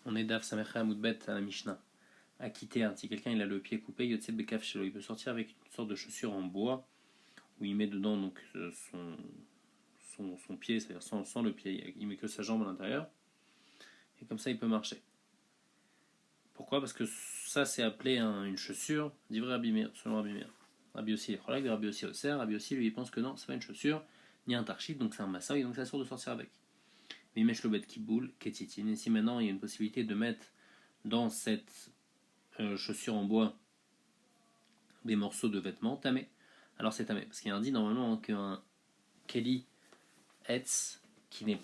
On est Daf Samecha Amoudbet à la Mishnah. Akiter, si quelqu'un il a le pied coupé, Yotse Bekaf Shelo, il peut sortir avec une sorte de chaussure en bois où il met dedans donc son pied, c'est-à-dire sans le pied, il met que sa jambe à l'intérieur et comme ça il peut marcher. Pourquoi? Parce que ça c'est appelé une chaussure d'Ivre Rabbi Meir, selon Rabbi Meir. Rabbi aussi, Rabbi aussi Osser, Rabbi aussi lui il pense que non, c'est pas une chaussure ni un tarchit, donc c'est un massaï, donc c'est assure de sortir avec. Mais Meshloubet Kiboul, Ketitine, et si maintenant il y a une possibilité de mettre dans cette chaussure en bois des morceaux de vêtements, tamé. Alors c'est tamé, parce qu'il y a un dit normalement qu'un Keli Etz qui n'a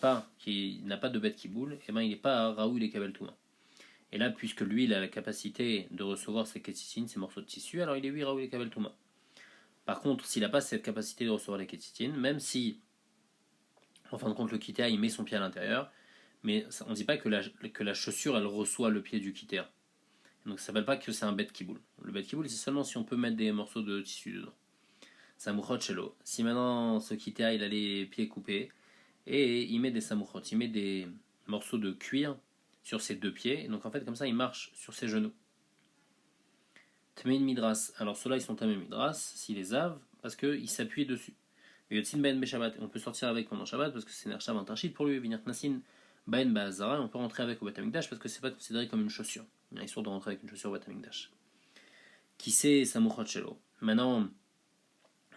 pas de bête qui boule, et ben il n'est pas Raoul et Kabel Touma. Et là, puisque lui il a la capacité de recevoir ces kétitines, ces morceaux de tissu, alors il est oui Raoul et Kabel Touma. Par contre, s'il n'a pas cette capacité de recevoir les kétitines, même si en fin de compte le kitéa il met son pied à l'intérieur, mais on ne dit pas que la chaussure elle reçoit le pied du kitéa. Donc ça ne s'appelle pas que c'est un bête qui boule. Le bête qui boule, c'est seulement si on peut mettre des morceaux de tissu dedans. Samouchot chelo. Si maintenant ce kitéa il a les pieds coupés et il met des samouchot, il met des morceaux de cuir sur ses deux pieds, et donc en fait comme ça il marche sur ses genoux. Tmein midras. Alors ceux-là ils sont tamé midras s'il les have parce qu'ils s'appuient dessus. Et yotzin ben beshabbat. On peut sortir avec pendant Shabbat parce que c'est nerchav intachit pour lui. Venir knasin ben baazara. On peut rentrer avec au Beth Amikdash parce que c'est pas considéré comme une chaussure. Il y a histoire de rentrer avec une chaussure au Beth Amikdash. Qui c'est Samouchot Shelo. Maintenant,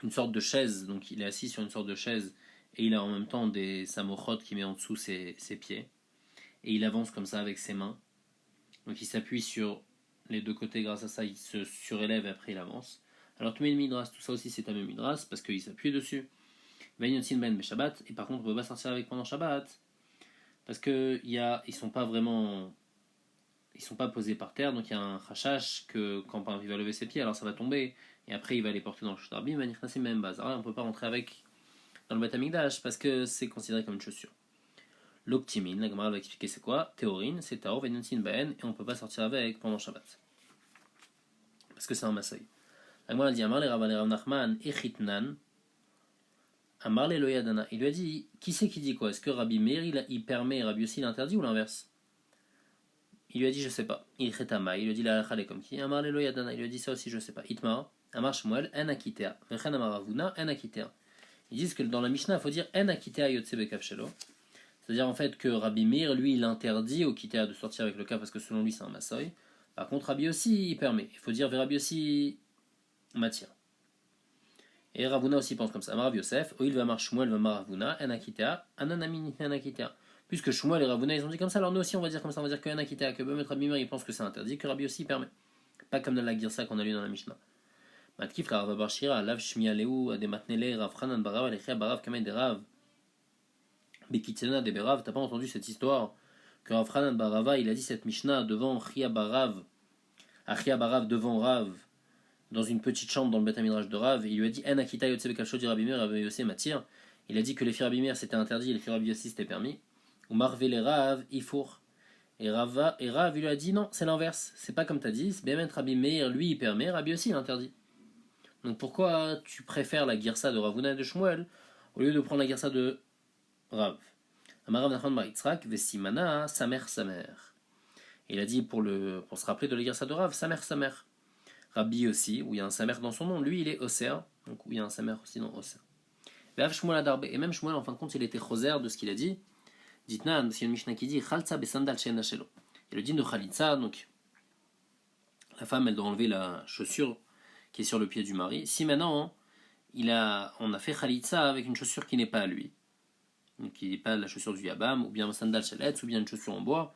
une sorte de chaise, donc il est assis sur une sorte de chaise et il a en même temps des Samouchot qui met en dessous ses pieds. Et il avance comme ça avec ses mains. Donc il s'appuie sur les deux côtés, grâce à ça il se surélève et après il avance. Alors tu mets le midras, tout ça aussi c'est un même midras parce qu'il s'appuie dessus. Vaïnotin ben Shabbat, et par contre on ne peut pas sortir avec pendant Shabbat parce que ils sont pas posés par terre, donc il y a un rachash que quand il va lever ses pieds, alors ça va tomber et après il va les porter dans le Shutarbim, on ne peut pas rentrer avec dans le Beth Amikdash parce que c'est considéré comme une chaussure. L'optimine, la Gemara va expliquer c'est quoi. Théorine, c'est Taor, Vaïnotin ben, et on ne peut pas sortir avec pendant Shabbat parce que c'est un Masaï. La Gemara dit Amar le Rav Nachman Echitnan. Amar le Loyadana. Il lui a dit qui c'est qui dit quoi? Est-ce que Rabbi Meir il permet et Rabbi aussi il interdit ou l'inverse? Il lui a dit je sais pas. Il chetama. Il lui a dit la halakha comme qui? Amar le Loyadana. Il lui a dit ça aussi je sais pas. Itma. Amar Shmuel en akitea. Vechen amar Ravuna en akitea. Ils disent que dans la Mishnah il faut dire en akitea yotse bekaf shelo. C'est-à-dire en fait que Rabbi Meir lui il interdit au kitea de sortir avec le cas parce que selon lui c'est un massoy. Par contre Rabbi aussi il permet. Il faut dire Rabbi aussi matière. Et Ravuna aussi pense comme ça. Amarav Yosef, Oil va mar Shmuel va mar Ravuna, Anakitea, Ananami Anakitea. Puisque Shmuel et Ravuna ils ont dit comme ça, alors nous aussi on va dire comme ça, on va dire que Anakitea, que Bemet Rabbi Meir il pense que c'est interdit, que Rabbi aussi permet. Pas comme dans la Girsa qu'on a lu dans la Mishnah. Matkif la Rav Barshira, Lav Shmia Leu, Adematnele, Rav Hanan Barav, Alechia Barav, Kamen de Rav, Bekitsena de Berav. T'as pas entendu cette histoire que Rav Hanan Barava il a dit cette Mishnah devant Chia Barav, Achia Barav devant Rav, dans une petite chambre dans le Beth Midrash de Rav, il lui a dit En akita yotse bekavsho di Rabbi Meir Rabbi Yossi matir. Il a dit que les filles Rabbi Meir c'était interdit et les filles Rabbi Yossi c'était permis. Ou marvel Rav ifour. Et Rav il lui a dit non, c'est l'inverse. C'est pas comme t'as dit. Bémet Rabbi Meir lui il permet, Rabbi Yossi il interdit. Donc pourquoi tu préfères la girsa de Ravuna et de Shmuel au lieu de prendre la girsa de Rav? Amarav Nachman bar Yitzhak vesimana samer. Il a dit pour se rappeler de la girsa de Rav, samer. Rabbi aussi, où il y a un samer dans son nom, lui il est Oser, donc où il y a un samer aussi dans Oser. Et même Shmuel, en fin de compte, il était Choser de ce qu'il a dit. Dites-nous, c'est une Mishnah qui dit Chaltza besandal she'ena shelo. Il le dit de Khalitza, donc la femme elle doit enlever la chaussure qui est sur le pied du mari. Si maintenant on a fait Khalitza avec une chaussure qui n'est pas à lui, donc qui n'est pas la chaussure du Yabam, ou bien sandal she'etz, ou bien une chaussure en bois,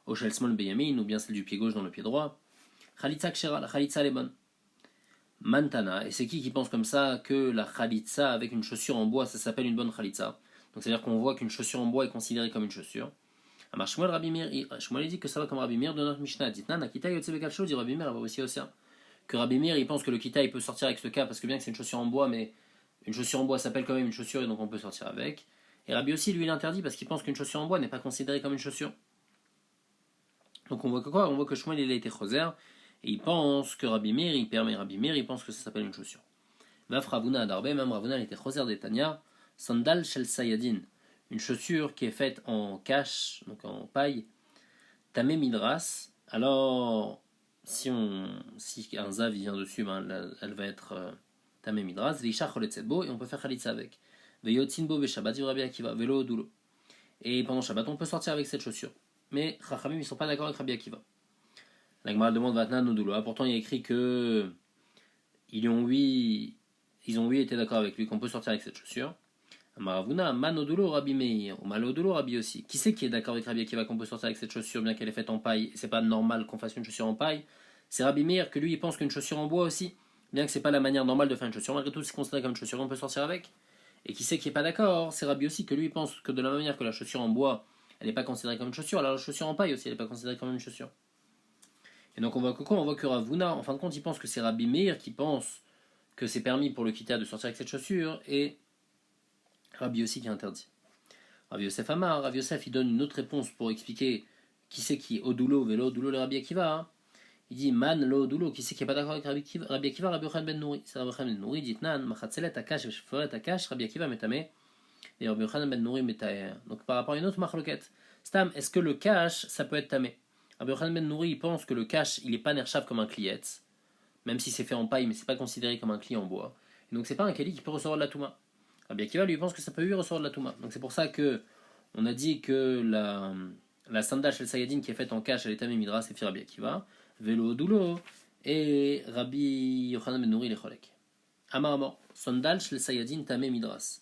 ou shel smol beyamin, ou bien celle du pied gauche dans le pied droit. Khalitza kshera, la khalitza elle est bonne. Mantana, et c'est qui pense comme ça que la khalitza avec une chaussure en bois ça s'appelle une bonne khalitza? Donc c'est à dire qu'on voit qu'une chaussure en bois est considérée comme une chaussure. Alors Shmuel Rabbi Meir, Shmuel dit que ça va comme Rabbi Meir de notre Mishnah. Dit Nan akita yotse bekavsho, dit Rabbi Meir va aussi ça. Que Rabbi Meir il pense que le kita il peut sortir avec ce cas parce que bien que c'est une chaussure en bois, mais une chaussure en bois s'appelle quand même une chaussure et donc on peut sortir avec. Et Rabbi aussi lui il interdit parce qu'il pense qu'une chaussure en bois n'est pas considérée comme une chaussure. Donc on voit que quoi? On voit que Shmuel il a été choser. Et il pense que Rabbi Meir, il permet Rabbi Meir, il pense que ça s'appelle une chaussure. Vaf Ravuna Adarbe, même Ravuna, il était choser d'Etania, sandal shel sayadin, une chaussure qui est faite en cache, donc en paille, Tamé Midras, alors si un Zav vient dessus, ben, elle va être Tamé Midras, Veisha Choletzebo, et on peut faire Khalitsa avec. Veyotzinbo Beshabbat, Rabbi Akiva, Velo Dulo. Et pendant Shabbat, on peut sortir avec cette chaussure. Mais Chachamim, ils sont pas d'accord avec Rabbi Akiva. La Gemara demande Vatna Nodulo. Pourtant, il y a écrit que ils ont été d'accord avec lui qu'on peut sortir avec cette chaussure. Amaravuna, Manodulo Rabbi Meir, ou Malodulo Rabbi aussi. Qui c'est qui est d'accord avec Rabbi Akiva qu'on peut sortir avec cette chaussure bien qu'elle est faite en paille? C'est pas normal qu'on fasse une chaussure en paille. C'est Rabbi Meir que lui il pense qu'une chaussure en bois aussi, bien que c'est pas la manière normale de faire une chaussure, malgré tout c'est considéré comme une chaussure, on peut sortir avec. Et qui c'est qui est pas d'accord? C'est Rabbi aussi que lui il pense que de la même manière que la chaussure en bois elle n'est pas considérée comme une chaussure, alors la chaussure en paille aussi elle n'est pas considérée comme une chaussure. Et donc on voit que quoi? On voit que Ravuna, en fin de compte, il pense que c'est Rabbi Meir qui pense que c'est permis pour le Kitta de sortir avec cette chaussure, et Rabbi aussi qui interdit. Rabbi Yosef Amar, Rabbi Yosef il donne une autre réponse pour expliquer qui c'est qui est Odulo, Velo, Odulo le Rabbi Akiva. Il dit Man lo Odulo, qui c'est qui n'est pas d'accord avec Rabbi Akiva, Rabbi Yochanan ben Nouri. C'est Rabbi Yochanan ben Nouri, dit Nan, Machatzelet Akash, Shforet Akash, Rabbi Akiva metame, et Rabbi Yochanan ben Nouri metaer. Donc par rapport à une autre marloquette, Stam, est-ce que le cash ça peut être tamé? Rabbi Yochanan ben Nouri il pense que le cash il n'est pas nershav comme un kliet, même si c'est fait en paille, mais c'est pas considéré comme un kli en bois. Et donc c'est pas un keli qui peut recevoir de la touma. Rabbi Akiva lui pense que ça peut lui recevoir de la touma. Donc c'est pour ça que on a dit que la sandal shel sayadin qui est faite en cash elle est tamé midras et fi Rabbi Akiva, velo doulo et Rabbi Yochanan ben Nouri les cholek. Amar sandal shel sayadin tamé midras.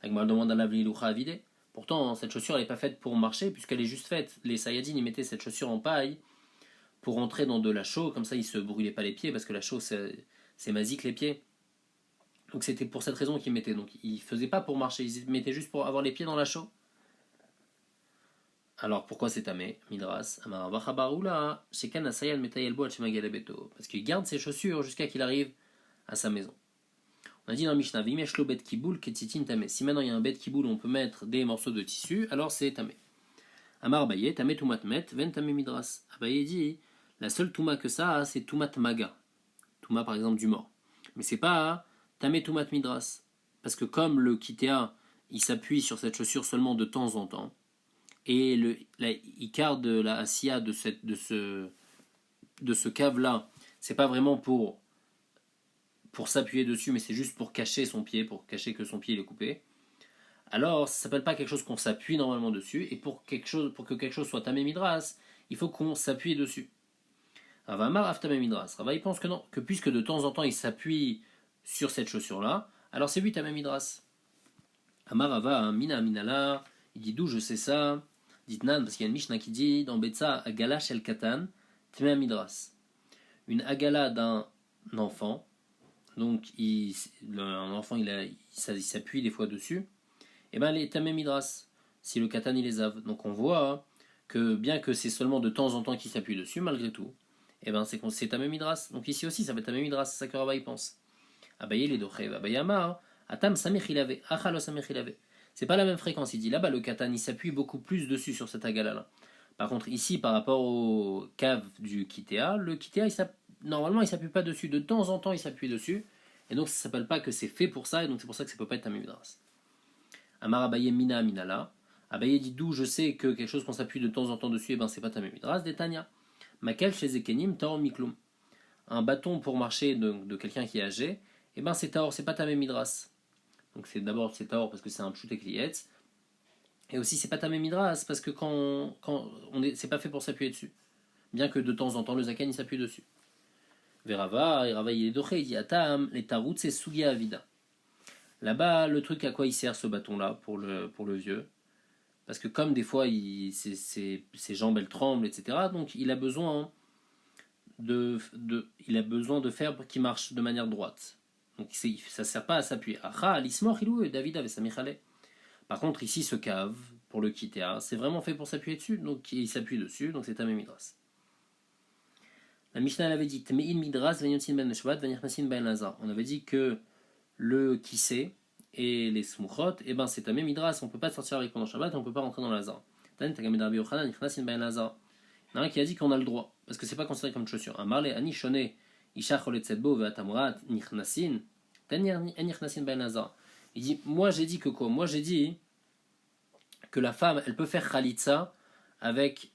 La Gemara demande à la vliloucha à vider. Pourtant cette chaussure elle n'est pas faite pour marcher puisqu'elle est juste faite. Les sayadin ils mettaient cette chaussure en paille pour entrer dans de la chaux, comme ça ils se brûlaient pas les pieds parce que la chaux c'est masique les pieds. Donc c'était pour cette raison qu'ils mettaient. Donc ils faisaient pas pour marcher, ils mettaient juste pour avoir les pieds dans la chaux. Alors pourquoi c'est tamé Midras Amarabachabaroula Shekan Asayal Metayelbo Alchemagalebeto. Parce qu'il garde ses chaussures jusqu'à qu'il arrive à sa maison. On a dit dans Mishnah Vimeshlo Bet Kiboul Ketzitin Tamé. Si maintenant il y a un Bet Kiboul où on peut mettre des morceaux de tissu, alors c'est tamé. Amar Abaye Tamé Toumatmet Ven Tamé Midras. Abaye dit la seule touma que ça a c'est Toumat Maga. Touma par exemple du mort. Mais c'est pas Tamé Toumat Midras. Parce que comme le Kitéa il s'appuie sur cette chaussure seulement de temps en temps, et l'icard de la Asiya de ce cave-là, c'est pas vraiment pour s'appuyer dessus, mais c'est juste pour cacher son pied, pour cacher que son pied il est coupé. Alors, ça s'appelle pas quelque chose qu'on s'appuie normalement dessus, et pour que quelque chose soit tamé midras, il faut qu'on s'appuie dessus. Rava Amar af tamé midras. Rava il pense que non, que puisque de temps en temps il s'appuie sur cette chaussure-là, alors c'est lui tamé midras. Amar Rava mina minala, il dit d'où je sais ça. Ditnan, parce qu'il y a une Mishnah qui dit dans Betsa Agala Shel Katan, Tmea Midras. Une Agala d'un enfant, donc un enfant il s'appuie des fois dessus, et bien elle est Tmea Midras, si le Katan il les a. Donc on voit que bien que c'est seulement de temps en temps qu'il s'appuie dessus, malgré tout, et ben c'est Tmea Midras. Donc ici aussi ça va être Tmea Midras, c'est ça que Rabbi pense. Abaye les dochev, Abaye Amar, Atam Samech ilave, Achalo Samech ilave. C'est pas la même fréquence, il dit là-bas le katan il s'appuie beaucoup plus dessus sur cette agala là. Par contre ici par rapport au cave du kitéa, le kitéa normalement il s'appuie pas dessus, de temps en temps il s'appuie dessus, et donc ça s'appelle pas que c'est fait pour ça, et donc c'est pour ça que ça peut pas être tamé midras. Amar Abaye mina minala, Abaye dit d'où je sais que quelque chose qu'on s'appuie de temps en temps dessus, et ben c'est pas tamé midras, d'Etania. Makel chez Zekenim taor miklum. Un bâton pour marcher de quelqu'un qui est âgé, et ben c'est taor, c'est pas tamé midras. Donc c'est d'abord c'est taor parce que c'est un pshut ekliet, et aussi c'est pas tamé midras parce que quand c'est pas fait pour s'appuyer dessus, bien que de temps en temps le zaken il s'appuie dessus. Verava et Rava il est doché, il dit atam les tarout c'est sugia avida. Là-bas le truc à quoi il sert ce bâton là pour le vieux, parce que comme des fois ses jambes elles tremblent etc. Donc il a besoin de faire pour qu'il marche de manière droite. Donc ça ne sert pas à s'appuyer. David avait sa michalé. Par contre, ici, ce cave, pour le kitéa, c'est vraiment fait pour s'appuyer dessus. Donc il s'appuie dessus, donc c'est tamé midras. La Mishnah elle avait dit on avait dit que le kissé et les smuchot, et ben c'est tamé midras, on ne peut pas sortir avec pendant Shabbat, on ne peut pas rentrer dans l'azar. Il y en a un qui a dit qu'on a le droit, parce que c'est pas considéré comme une chaussure. Amarle ani shone. Il dit, moi j'ai dit que quoi? Moi j'ai dit que la femme, elle peut faire khalitsa avec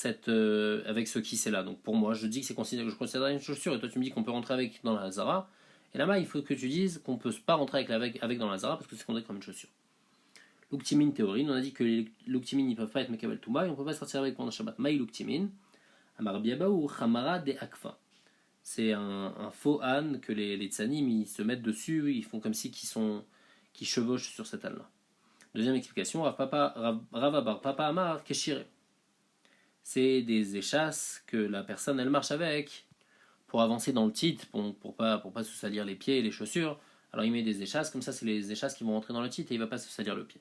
avec ce qui c'est là. Donc pour moi, je dis que c'est considéré, je considère une chaussure, et toi tu me dis qu'on peut rentrer avec dans la Zara. Et là-bas, il faut que tu dises qu'on ne peut pas rentrer avec dans la Zara parce que c'est considéré comme une chaussure. L'uktimin théorie, on a dit que les l'uktimin ne peuvent pas être mekabel touma et on ne peut pas sortir avec pendant Shabbat. Maï l'uktimin, amar biaba ou chamara de akfa. C'est un faux âne que les tsanim ils se mettent dessus, ils font comme si qui chevauchent sur cet âne-là. Deuxième explication, Ravabar Papa Amar Keshire. C'est des échasses que la personne elle marche avec pour avancer dans le titre, pour pas se salir les pieds et les chaussures. Alors il met des échasses, comme ça c'est les échasses qui vont rentrer dans le titre et il va pas se salir le pied.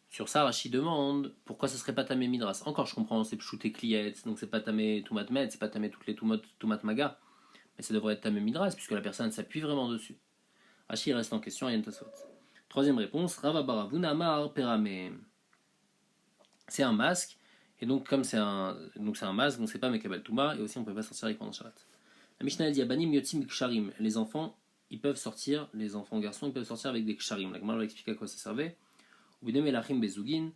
Sur ça, Rashi demande pourquoi ce serait pas tamé midras. Encore je comprends, c'est pshouté kliet, donc c'est pas tamé toumat med, c'est pas tamé toutes les toumat maga, mais ça devrait être tamé midras puisque la personne s'appuie vraiment dessus. Rashi reste en question, Yen Tosfot. Troisième réponse, Ravabaravuna Amar Perame. C'est un masque, et donc comme c'est un masque, donc c'est pas Mekabel Touma, et aussi on peut pas sortir avec pendant Shabbat. La Mishnah dit Abanim Yotzim Ksharim. Les enfants, ils peuvent sortir, les enfants garçons, ils peuvent sortir avec des Ksharim. La Gemara va expliquer à quoi ça servait. Ubinem Elachim Bezugin,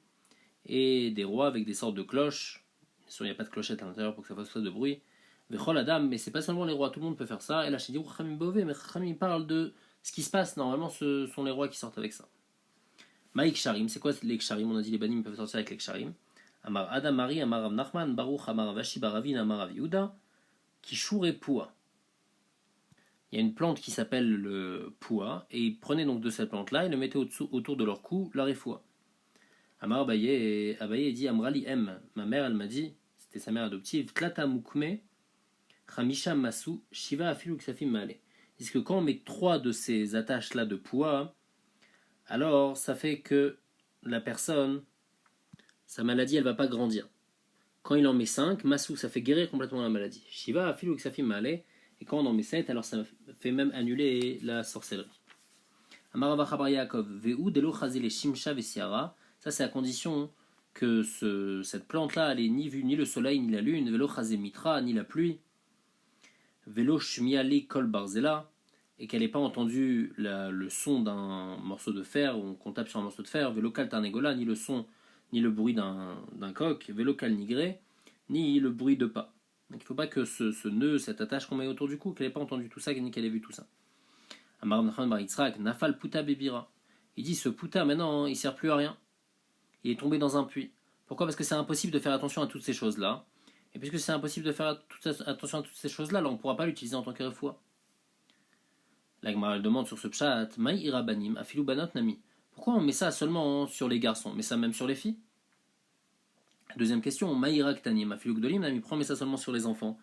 et des rois avec des sortes de cloches. Bien sûr, il n'y a pas de clochette à l'intérieur pour que ça fasse pas de bruit. Vechol Adam, mais c'est pas seulement les rois, tout le monde peut faire ça. Et là, je dis Chachamim Bové, mais Chachamim parle de ce qui se passe. Normalement, ce sont les rois qui sortent avec ça. Maïk Ksharim, c'est quoi les Ksharim? On a dit les banim peuvent sortir avec les Ksharim. Amar Adam Mari, Amar Rav Nachman, Baruch, Amar Vashi, Baravin, Amar Rav Yehuda, Kishur et Poua. Il y a une plante qui s'appelle le Poua, et ils prenaient donc de cette plante-là, ils le mettaient autour de leur cou, la réfoua. Amar Abaye dit Amrali M. Ma mère, elle m'a dit, c'était sa mère adoptive, Tlata Mukme, Khamisha Masu, Shiva Afilu Ksafim Male. Parce que quand on met 3 de ces attaches-là de Poua, alors ça fait que la personne, sa maladie, elle va pas grandir. Quand il en met 5, Masu, ça fait guérir complètement la maladie. Shiva Afilu Ksafim Male. Et quand on en met 7, alors ça fait même annuler la sorcellerie. Amaravachabra Yaakov, Ve'u Delo Chazile Shimsha Vesiara. Ça, c'est à condition que cette plante-là, elle n'ait ni vu ni le soleil ni la lune, Velo Chazé Mitra, ni la pluie, Velo Shmiali Kol Barzela, et qu'elle n'ait pas entendu le son d'un morceau de fer, ou qu'on tape sur un morceau de fer, Velo Kal Tarnegola, ni le son, ni le bruit d'un coq, Velo Kal Nigré, ni le bruit de pas. Donc il ne faut pas que ce nœud, cette attache qu'on met autour du cou, qu'elle n'ait pas entendu tout ça, ni qu'elle ait vu tout ça. Amar Nachman Bar Yitzhak, Nafal Puta Bebira. Il dit ce Puta maintenant, il ne sert plus à rien. Il est tombé dans un puits. Pourquoi? Parce que c'est impossible de faire attention à toutes ces choses-là. Et puisque c'est impossible de faire attention à toutes ces choses-là, alors on ne pourra pas l'utiliser en tant que refoua. La Gemara demande sur ce pshat, Maï irabanim afilu banot nami. Pourquoi on met ça seulement sur les garçons, mais ça même sur les filles? Deuxième question, Maïrak Tanim, Afilugdolim, Nami, prend mais ça seulement sur les enfants.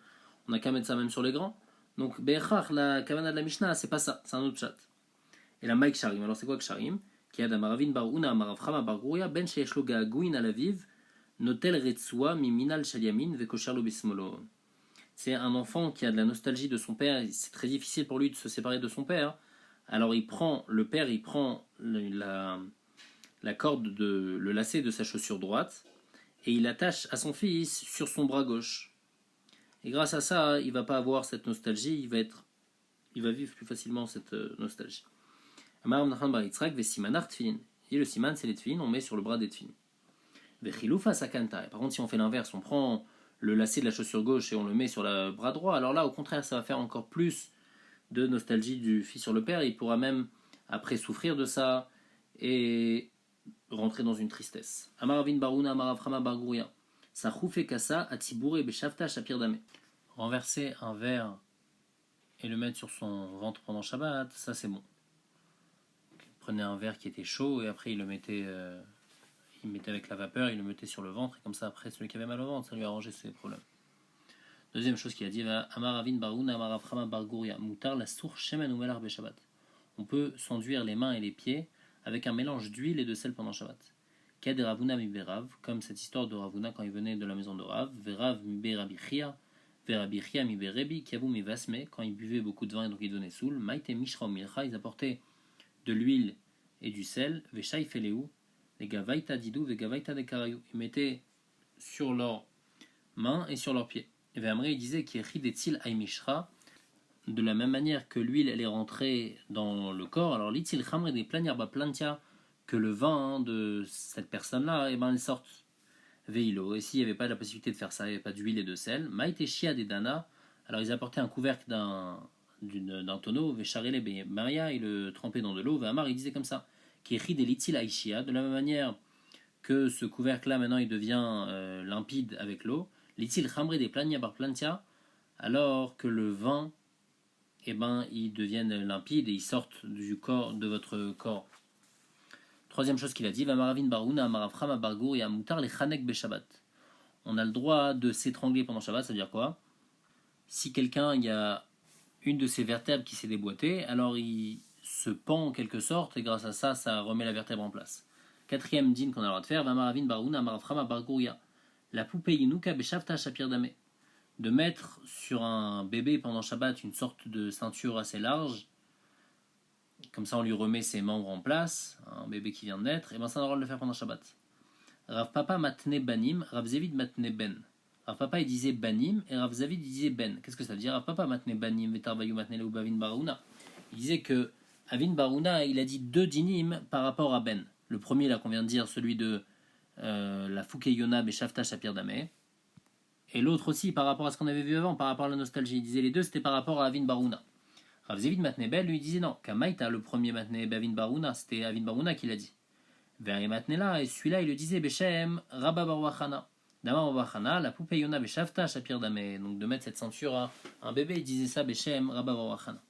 On n'a qu'à mettre ça même sur les grands. Donc, Be'echach, la Kavana de la Mishnah, c'est pas ça, c'est un autre chat. Et la Maïk Sharim, alors c'est quoi que Sharim? Qui a d'Amaravin Barouna, Amaravchama Bargouria, Ben Sheeshloga Gouin Alaviv, Notel Retsua, Miminal Shaliamin, Vekosharlo Bismolo. C'est un enfant qui a de la nostalgie de son père, c'est très difficile pour lui de se séparer de son père. Alors le père, il prend la corde, le lacet de sa chaussure droite, et il l'attache à son fils sur son bras gauche. Et grâce à ça, il ne va pas avoir cette nostalgie, il va vivre plus facilement cette nostalgie. Et le siman, c'est les tefilin, on met sur le bras des tefilin. Par contre, si on fait l'inverse, on prend le lacet de la chaussure gauche et on le met sur le bras droit, alors là, au contraire, ça va faire encore plus de nostalgie du fils sur le père, et il pourra même après souffrir de ça et rentrer dans une tristesse. Amaravin Baruna, Amaravchama Bargouria. Sachoufé Kassa, Atibouré Beshavta Shapir Dame. Renverser un verre et le mettre sur son ventre pendant Shabbat, ça c'est bon. Il prenait un verre qui était chaud et après il le mettait, avec la vapeur, il le mettait sur le ventre et comme ça après celui qui avait mal au ventre, ça lui arrangeait ses problèmes. Deuxième chose qu'il a dit, Amaravin Baruna, Amaravchama Bargouria. Moutar la sour shemen ou melar Beshabbat. On peut s'enduire les mains et les pieds avec un mélange d'huile et de sel pendant Shabbat. Ked Ravuna mi Berav, comme cette histoire de Ravuna quand il venait de la maison de Rav, Verav mi Berabichia, Verabichia mi Berebi, Kiavu mi Vasme, quand il buvait beaucoup de vin et donc il donnait soul, Maïte Mishra Milcha, ils apportaient de l'huile et du sel, Veshaï Feleu, les Gavaita Didou, les Gavaita de Karayou, ils mettaient sur leurs mains et sur leurs pieds. Et Véhamré, il disait qu'il est Ridetsil Ay Mishra, de la même manière que l'huile elle est rentrée dans le corps, alors l'itil khamre des planirba plantia, que le vin de cette personne-là, et ben elles sortent. veilo. Et s'il n'y avait pas la possibilité de faire ça, il n'y avait pas d'huile et de sel, maïté chia des dana, alors ils apportaient un couvercle d'un tonneau, vesharele maria, il le trempait dans de l'eau, Amar, il disait comme ça, qui rit des litil aishia, de la même manière que ce couvercle-là, maintenant, il devient limpide avec l'eau, litil chambre des plania bar plantia, alors que le vin, eh ben, ils deviennent limpides et ils sortent du corps, de votre corps. Troisième chose qu'il a dit, Vamaravin barouna, amaravchama bargour et amutar les chanek beshabbat. On a le droit de s'étrangler pendant Shabbat, ça veut dire quoi? Si quelqu'un, il y a une de ses vertèbres qui s'est déboîtée, alors il se pend en quelque sorte, et grâce à ça, ça remet la vertèbre en place. Quatrième din qu'on a le droit de faire, Vamaravin barouna, amaravchama bargouria. La poupée yinuka beshavta shapir dame. De mettre sur un bébé pendant Shabbat une sorte de ceinture assez large, comme ça on lui remet ses membres en place, un bébé qui vient de naître, et bien ça on a le droit de le faire pendant Shabbat. Rav Papa matne banim, Rav Zavid matne ben. Rav Papa il disait banim et Rav Zavid il disait ben. Qu'est-ce que ça veut dire? Rav Papa matne banim, vetarvayu matne leu bavin barouna. Il disait que Avin Barouna il a dit deux dinim par rapport à ben. Le premier là qu'on vient de dire, celui de la Fukeyona Beshavta Shapir Dameh. Et l'autre aussi par rapport à ce qu'on avait vu avant, par rapport à la nostalgie. Il disait les deux c'était par rapport à Avin Barouna. Rav Zavid matnebel lui disait non, Kamaïta le premier matneb Avin Barouna, c'était Avin Barouna qui l'a dit. Vers Matnela, et celui-là il le disait Beshem Rabba Barwachana. Dama Barwachana, la poupée Yona Beshavta Shapir Dameh. Donc de mettre cette ceinture à un bébé, il disait ça Beshem Rabba Barwachana.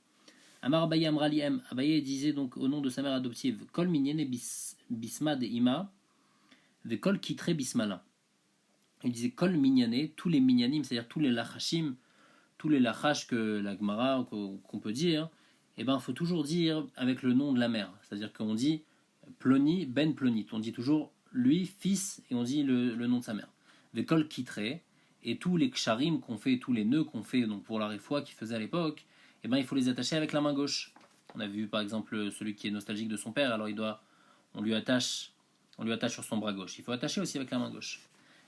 Amar Abaye Amrali M. Abaye disait donc au nom de sa mère adoptive Kol Minyene Bisma de Ima, ve Kol Kitre Bismala. Il disait Kol Minyane, tous les Minyanim, c'est-à-dire tous les Lachashim, tous les Lachash que la Gemara, qu'on peut dire, et ben il faut toujours dire avec le nom de la mère. C'est-à-dire qu'on dit Ploni, Ben Plonit. On dit toujours lui, fils, et on dit le nom de sa mère. Vekol Kitre, et tous les ksharim qu'on fait, tous les nœuds qu'on fait donc pour la réfoua qu'ils faisaient à l'époque, et ben il faut les attacher avec la main gauche. On a vu par exemple celui qui est nostalgique de son père, alors on lui attache sur son bras gauche. Il faut attacher aussi avec la main gauche.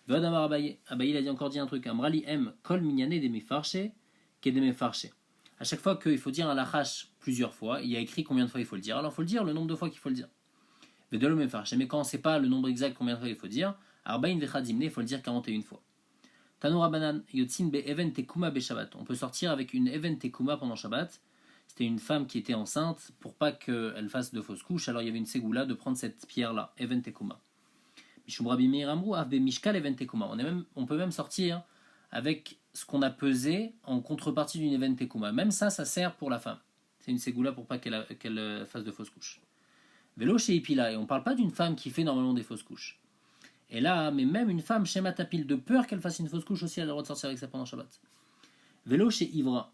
Vadamar Abaye, Abaye il a encore dit un truc. Amrali M, Kol Minyane de Mefarché, qu'est de Mefarché. À chaque fois qu'il faut dire un lachash plusieurs fois, il y a écrit combien de fois il faut le dire. Alors il faut le dire le nombre de fois qu'il faut le dire. Mais quand on ne sait pas le nombre exact combien de fois il faut dire, Arbaïn Vechadimne, il faut le dire 41 fois. Tanoura Banan, Yotzin be Even Tekuma be Shabbat. On peut sortir avec une Even Tekuma pendant Shabbat. C'était une femme qui était enceinte pour pas qu'elle fasse de fausses couches. Alors il y avait une ségoula de prendre cette pierre-là, Even Tekuma. Mishum Rabbi Meir Amrou, Avbe Mishkal Even Tekuma. On peut même sortir avec ce qu'on a pesé en contrepartie d'une Even Tekuma. Même ça sert pour la femme. C'est une ségoula pour pas qu'elle fasse de fausses couches. Vélo chez Ipila, et on ne parle pas d'une femme qui fait normalement des fausses couches. Et là, mais même une femme chez Matapil, de peur qu'elle fasse une fausse couche aussi, elle a le droit de sortir avec ça pendant Shabbat. Vélo chez Ivra,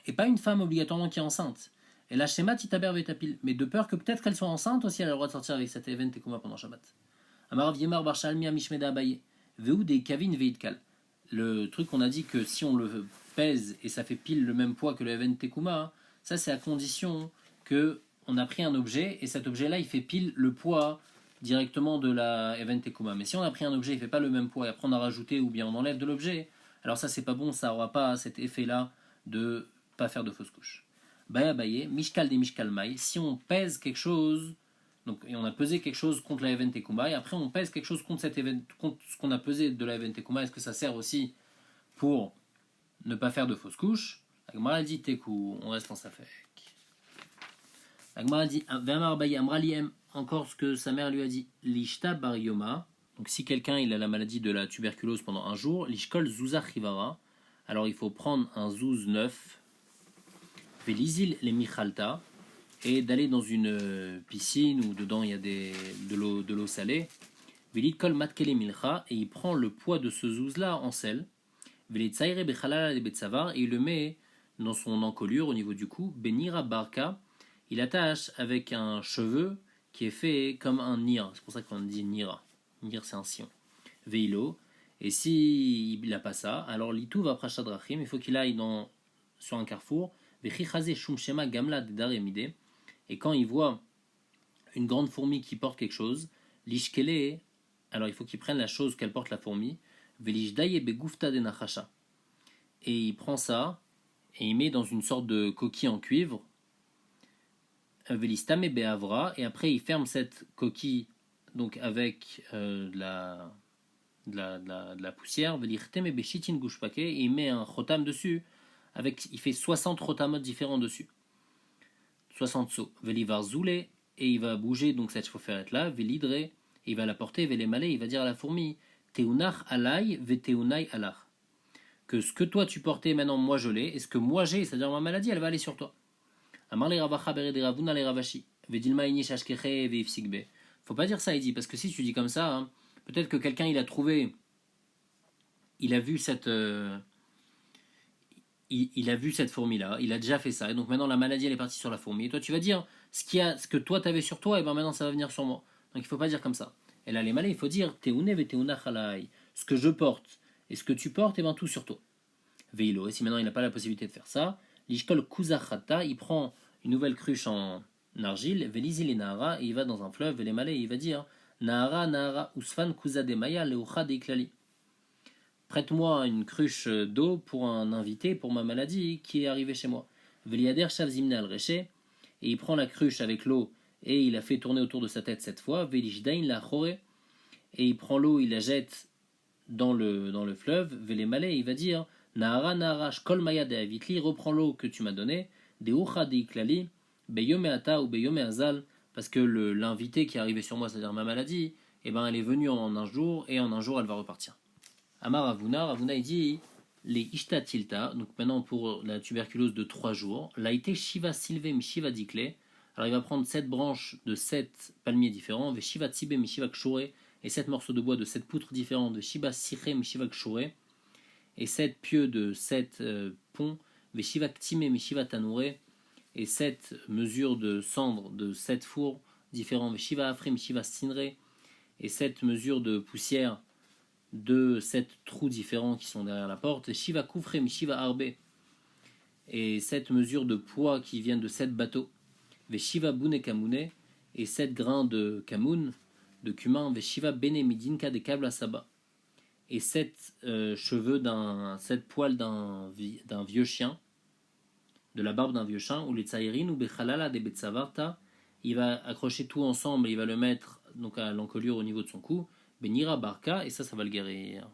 et pas une femme obligatoirement qui est enceinte. Et là, chez Matitaber Vetapil, mais de peur que peut-être qu'elle soit enceinte aussi, elle a le droit de sortir avec cet event Tekuma pendant Shabbat. Amarav Yemar Barchalmi Amishmeda Abaye, Veu des Kavin Veitkal. Le truc qu'on a dit que si on le pèse et ça fait pile le même poids que le event Tekuma, ça c'est à condition que on a pris un objet et cet objet-là il fait pile le poids directement de la Event Tekuma. Mais si on a pris un objet, il ne fait pas le même poids et après on a rajouté ou bien on enlève de l'objet, alors ça c'est pas bon, ça n'aura pas cet effet-là de pas faire de fausse couche. Baya baye, mishkal de mishkal mai, si on pèse quelque chose, donc, et on a pesé quelque chose contre la Event Tekuma et après on pèse quelque chose contre ce qu'on a pesé de la Event Tekuma, est-ce que ça sert aussi pour ne pas faire de fausse couche? La Gemara dit Teku, on reste en Safek. La Gemara dit Vamar Baye Amraliem, encore ce que sa mère lui a dit, Lishta bar Yoma. Donc si quelqu'un il a la maladie de la tuberculose pendant un jour, Lishkol Zuzah Chivara, alors il faut prendre un zouz neuf, Velizil les Michalta, et d'aller dans une piscine où dedans il y a de l'eau salée, Velid Kol Matkele Milcha, et il prend le poids de ce zouz là en sel, Velid Saire Bechalala de Betsavar, et il le met dans son encolure au niveau du cou, Benira Barka, il attache avec un cheveu qui est fait comme un nir. C'est pour ça qu'on dit nira. Nir, c'est un sion. Veilo. Et s'il n'a pas ça, alors l'itou va prachadrachim. Il faut qu'il aille sur un carrefour. Vechichaze shumshema gamla dedaremide. Et quand il voit une grande fourmi qui porte quelque chose, lishkele, alors il faut qu'il prenne la chose qu'elle porte la fourmi. Velishdaye begufta de nachasha. Et il prend ça et il met dans une sorte de coquille en cuivre. Velistame beavra, et après il ferme cette coquille donc avec de la poussière, et il met un chotam dessus, il fait 60 chotamot différents dessus, 60 sauts. Velivar zoulé, et il va bouger donc cette chaufferette là, velidre, et il va la porter, velémalé, il va dire à la fourmi, teunach alay, veteunai alach. Que ce que toi tu portais maintenant, moi je l'ai, et ce que moi j'ai, c'est-à-dire ma maladie, elle va aller sur toi. Amar le ravacha bered ravuna le ravashi, vedilma inish ashkeche veifsikbe. Faut pas dire ça, il dit, parce que si tu dis comme ça, hein, peut-être que quelqu'un il a trouvé, il a vu cette. Il a vu cette fourmi-là, il a déjà fait ça, et donc maintenant la maladie elle est partie sur la fourmi. Et toi tu vas dire ce que toi tu avais sur toi, et ben maintenant ça va venir sur moi. Donc il faut pas dire comme ça. Et là les malais, il faut dire Teune ve teuna chalai. Ce que je porte et ce que tu portes, et ben tout sur toi. Veilo. Et si maintenant il n'a pas la possibilité de faire ça, l'ishkol kuzachata, il prend une nouvelle cruche en argile, velizil et nahara, et il va dans un fleuve, et les malais, il va dire Nahara, Nahara, usfan kuzademaya, leucha de iklali. Prête-moi une cruche d'eau pour un invité, pour ma maladie qui est arrivée chez moi. Veliader shav zimne al reché, et il prend la cruche avec l'eau et il la fait tourner autour de sa tête cette fois. Velishdain la chore, et il prend l'eau, il la jette dans le fleuve. Velemale, il va dire Nahara Nahara shkol maya de avitli, reprends l'eau que tu m'as donnée. De ucha de iklali, beyome ata ou beyome azal, parce que l'invité qui est arrivé sur moi, c'est-à-dire ma maladie, eh ben, elle est venue en un jour et en un jour elle va repartir. Amar Ravuna, Ravuna il dit les Ishta Tilta, donc maintenant pour la tuberculose de 3 jours, l'a été Shiva Silve Mishiva Dikle. Alors il va prendre 7 branches de 7 palmiers différents, Veshiva Tsibe Mishiva Kshore, et 7 morceaux de bois de 7 poutres différentes, Veshiva Sire Mishiva Kshore, et 7 pieux de 7 ponts, Veshiva Ktime Mishiva Tanure, et 7 mesures de cendres de 7 fours différents, Veshiva Afre Mishiva Sinre, et 7 mesures de poussière de 7 trous différents qui sont derrière la porte, Shiva Koufre, Shiva Arbe, et 7 mesures de poids qui viennent de 7 bateaux, Veshiva Bune Kamune, et 7 grains de Kamoun, de cumin, Veshiva Bene Midinka de Kabla Saba, et 7 cheveux 7 poils d'un vieux chien, de la barbe d'un vieux chien, ou les Tsaïrin, ou Bechalala de Betsavarta, il va accrocher tout ensemble, il va le mettre donc à l'encolure au niveau de son cou, Benira Barka, et ça va le guérir.